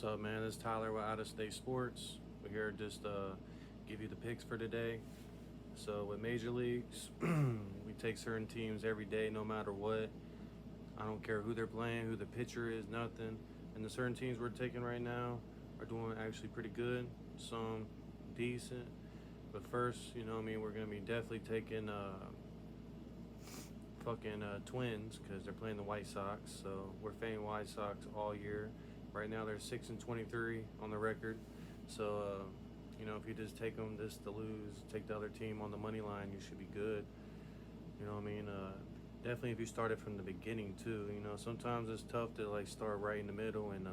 What's up, man? This is Tyler with Out of State Sports. We're here just give you the picks for today. So with major leagues, we take certain teams every day, no matter what. I don't care who they're playing, who the pitcher is, nothing. And the certain teams we're taking right now are doing actually pretty good, some decent. But first, we're gonna be definitely taking Twins because they're playing the White Sox. So we're fading White Sox all year. Right now they're 6-23 on the record. So if you just take them just to lose, take the other team on the money line, you should be good. Definitely if you started from the beginning too. Sometimes it's tough to like start right in the middle and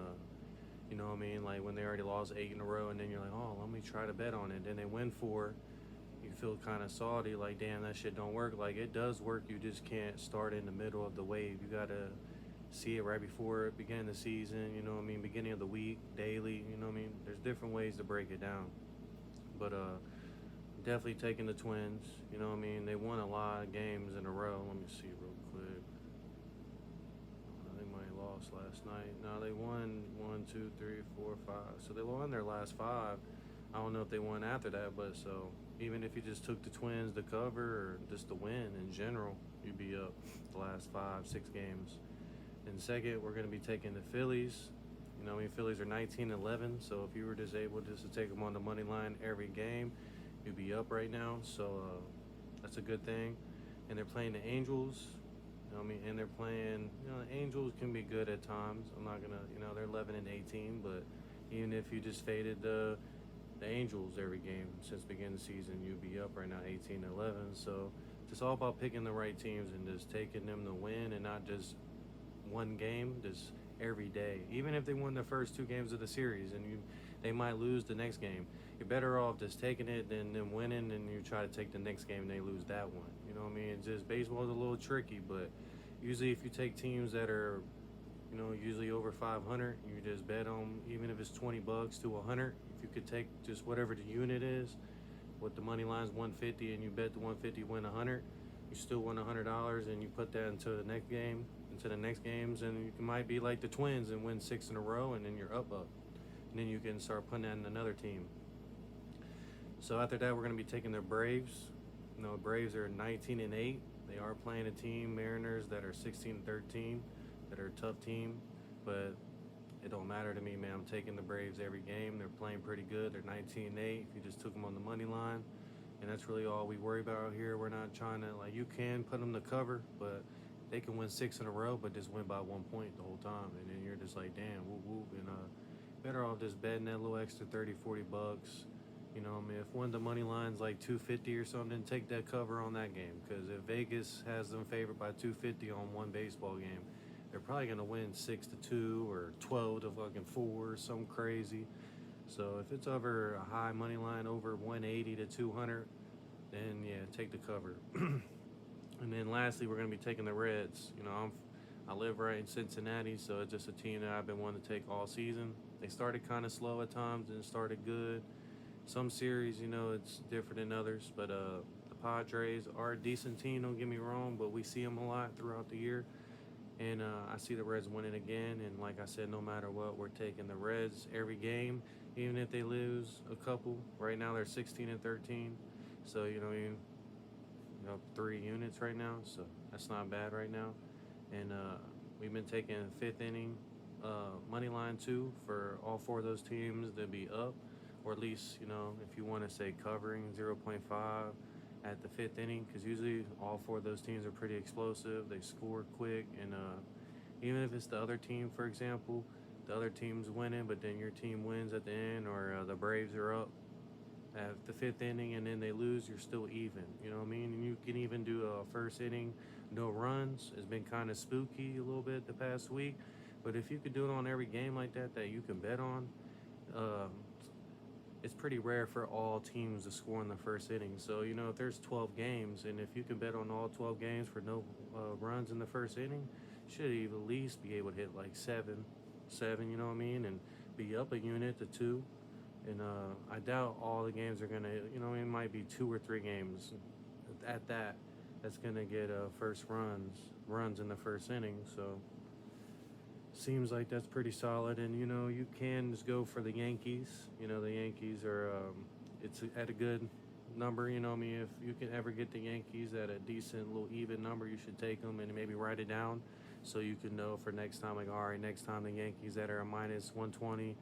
like when they already lost 8 in a row and then you're like, oh, let me try to bet on it. Then they win 4. You feel kind of salty, like, damn, that shit don't work. Like, it does work. You just can't start in the middle of the wave. You got to see it right before it began the season, beginning of the week, daily, There's different ways to break it down. But definitely taking the Twins, They won a lot of games in a row. Let me see real quick. They might have lost last night. No, they won 1, 2, 3, 4, 5. So they won their last 5. I don't know if they won after that, but so even if you just took the Twins to cover or just to win in general, you'd be up the last 5, 6 games. And second, we're going to be taking the Phillies. Phillies are 19-11, so if you were just able just to take them on the money line every game, you'd be up right now. So that's a good thing. And they're playing the Angels. And they're playing, the Angels can be good at times. I'm not going to, they're 11-18, but even if you just faded the Angels every game since the beginning of the season, you'd be up right now 18-11. So it's all about picking the right teams and just taking them to win and not just one game, just every day. Even if they won the first 2 games of the series and they might lose the next game, you're better off just taking it than them winning and you try to take the next game and they lose that one. It's just baseball's a little tricky, but usually if you take teams that are usually over 500, you just bet on, even if it's $20 to 100. If you could take just whatever the unit is, what the money line's 150, and you bet the 150 win 100, you still win $100, and you put that into the next games, and you might be like the Twins and win 6 in a row, and then you're up, and then you can start putting that in another team. So after that, we're going to be taking the Braves. Braves are 19-8. They are playing a team, Mariners, that are 16-13. That are a tough team, but it don't matter to me, man. I'm taking the Braves every game. They're playing pretty good. They're 19-8 if you just took them on the money line, and that's really all we worry about out here. We're not trying to, like, you can put them to cover, but they can win 6 in a row, but just win by 1 point the whole time, and then you're just like, damn, whoop, whoop, and better off just betting that little extra $30-$40. If one of the money lines like 250 or something, take that cover on that game, because if Vegas has them favored by 250 on one baseball game, they're probably going to win 6-2 or 12-4 or something crazy. So if it's over a high money line over 180 to 200, then yeah, take the cover. And then lastly, we're going to be taking the Reds. I live right in Cincinnati, so it's just a team that I've been wanting to take all season. They started kind of slow at times and started good. Some series, it's different than others, but the Padres are a decent team, don't get me wrong, but we see them a lot throughout the year. And I see the Reds winning again. And like I said, no matter what, we're taking the Reds every game, even if they lose a couple. Right now, they're 16-13. So, you have 3 units right now. So that's not bad right now. And we've been taking 5th inning money line too for all 4 of those teams to be up. Or at least, if you want to say covering 0.5 at the 5th inning, because usually all 4 of those teams are pretty explosive. They score quick, and even if it's the other team, for example, the other team's winning, but then your team wins at the end, or the Braves are up at the 5th inning and then they lose, you're still even. You know what I mean? And you can even do a first inning, no runs. It's been kind of spooky a little bit the past week, but if you could do it on every game like that you can bet on, it's pretty rare for all teams to score in the first inning. So, if there's 12 games, and if you can bet on all 12 games for no runs in the first inning, you should at least be able to hit like 7, you know what I mean, and be up a unit to 2. And I doubt all the games are going to, it might be 2 or 3 games at that's going to get first runs in the first inning. So seems like that's pretty solid. And you can just go for the Yankees. The Yankees are it's at a good number. I mean, if you can ever get the Yankees at a decent little even number, you should take them and maybe write it down so you can know for next time. Like, all right, next time the Yankees that are a minus 120.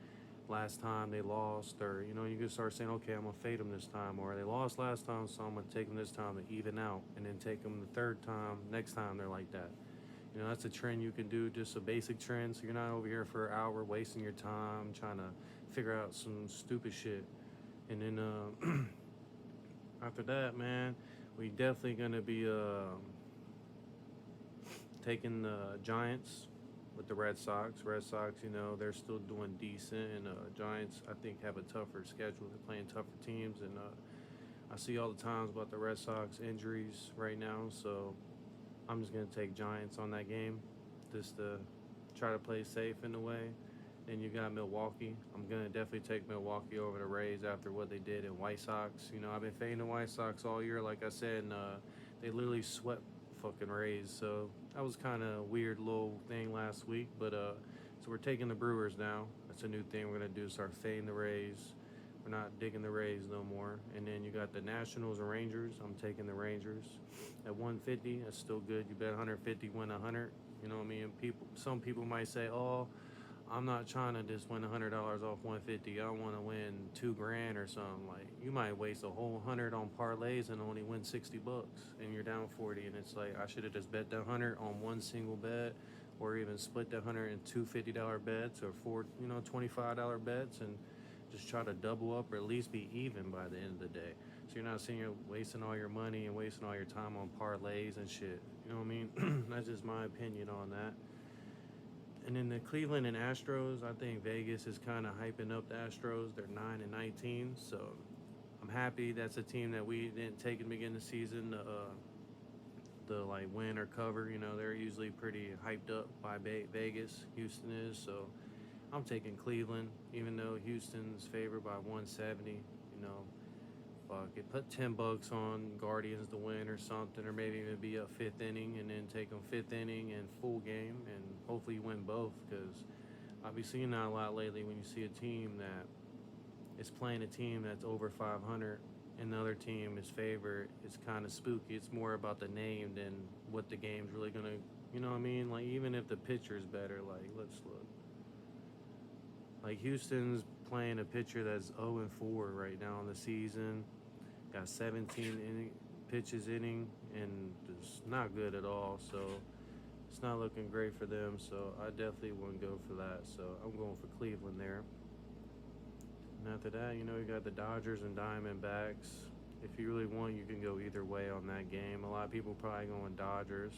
Last time they lost, or you can start saying, okay, I'm gonna fade them this time, or they lost last time, so I'm gonna take them this time to even out, and then take them the third time. Next time they're like that. That's a trend you can do, just a basic trend, so you're not over here for an hour wasting your time trying to figure out some stupid shit. And then after that, man, we definitely gonna be taking the Giants with the Red Sox. Red Sox, they're still doing decent, and Giants, I think, have a tougher schedule. They're playing tougher teams, and I see all the times about the Red Sox injuries right now, so I'm just gonna take Giants on that game, just to try to play safe in a way. Then you got Milwaukee. I'm gonna definitely take Milwaukee over the Rays after what they did in White Sox. I've been fading the White Sox all year, like I said, and they literally swept fucking Rays. So that was kind of a weird little thing last week. But so we're taking the Brewers now. That's a new thing we're gonna do. Start fading the Rays. We're not digging the Rays no more. And then you got the Nationals and Rangers. I'm taking the Rangers at 150. That's still good. You bet 150, win 100. You know what I mean? Some people might say, "Oh, I'm not trying to just win $100 off 150. I want to win $2,000 or something." Like, you might waste a whole 100 on parlays and only win $60, and you're down 40. And it's like, I should have just bet the 100 on one single bet, or even split the 100 in two $50 bets, or four $25 bets, and just try to double up, or at least be even by the end of the day. So you're not sitting here wasting all your money and wasting all your time on parlays and shit. You know what I mean? That's just my opinion on that. And then the Cleveland and Astros, I think Vegas is kind of hyping up the Astros. They're 9-19, so I'm happy that's a team that we didn't take in the beginning of the season to like win or cover. They're usually pretty hyped up by Vegas. Houston is, so I'm taking Cleveland, even though Houston's favored by 170. Fuck it, put $10 on Guardians to win or something, or maybe even be up fifth inning, and then take them fifth inning and full game, and hopefully you win both. Because I've been seeing that a lot lately. When you see a team that is playing a team that's over 500 and the other team is favored, it's kind of spooky. It's more about the name than what the game's really gonna. You know what I mean? Like, even if the pitcher's better, like, let's look. Like, Houston's playing a pitcher that's 0-4 right now in the season. Got 17 pitches inning, and it's not good at all. So it's not looking great for them. So I definitely wouldn't go for that. So I'm going for Cleveland there. And after that, you got the Dodgers and Diamondbacks. If you really want, you can go either way on that game. A lot of people probably going Dodgers.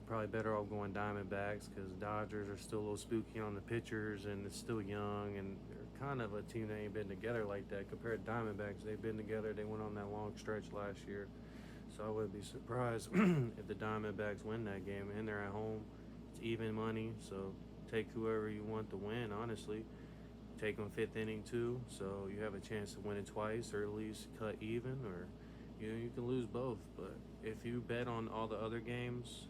Probably better off going Diamondbacks, because Dodgers are still a little spooky on the pitchers, and it's still young, and they're kind of a team that ain't been together like that. Compared to Diamondbacks, they've been together. They went on that long stretch last year, so I wouldn't be surprised if the Diamondbacks win that game, and they're at home. It's even money, so take whoever you want to win, honestly. Take them fifth inning too, so you have a chance to win it twice, or at least cut even, or you can lose both. But if you bet on all the other games,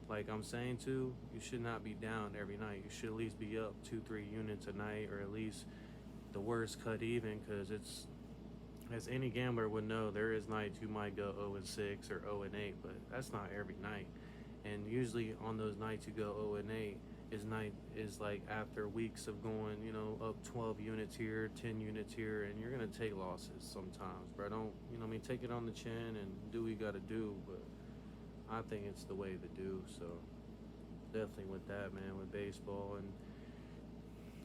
like I'm saying too, you should not be down every night. You should at least be up 2-3 units a night, or at least the worst cut even, because it's, as any gambler would know, there is nights you might go 0-6 or 0-8, but that's not every night. And usually on those nights you go 0-8 is like after weeks of going, up 12 units here, 10 units here, and you're gonna take losses sometimes, bro. Don't, take it on the chin and do what you gotta do, but I think it's the way to do. So definitely with that, man, with baseball. And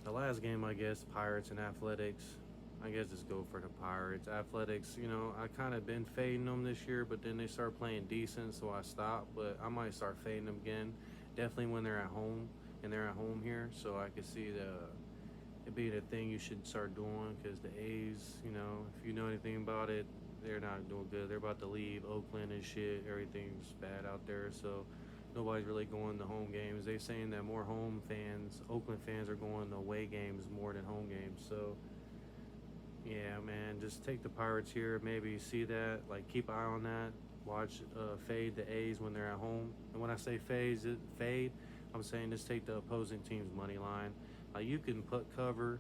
the last game, I guess, Pirates and Athletics. I guess just go for the Pirates. Athletics, I kind of been fading them this year, but then they start playing decent, so I stopped. But I might start fading them again. Definitely when they're at home, and they're at home here, so I can see it being a thing you should start doing, because the A's, if you know anything about it, they're not doing good. They're about to leave Oakland and shit. Everything's bad out there, so nobody's really going to home games. They're saying that more Oakland fans are going to away games more than home games. So yeah, man, just take the Pirates here. Maybe see that, like, keep an eye on that. Watch fade the A's when they're at home. And when I say fade, I'm saying just take the opposing team's money line. You can put cover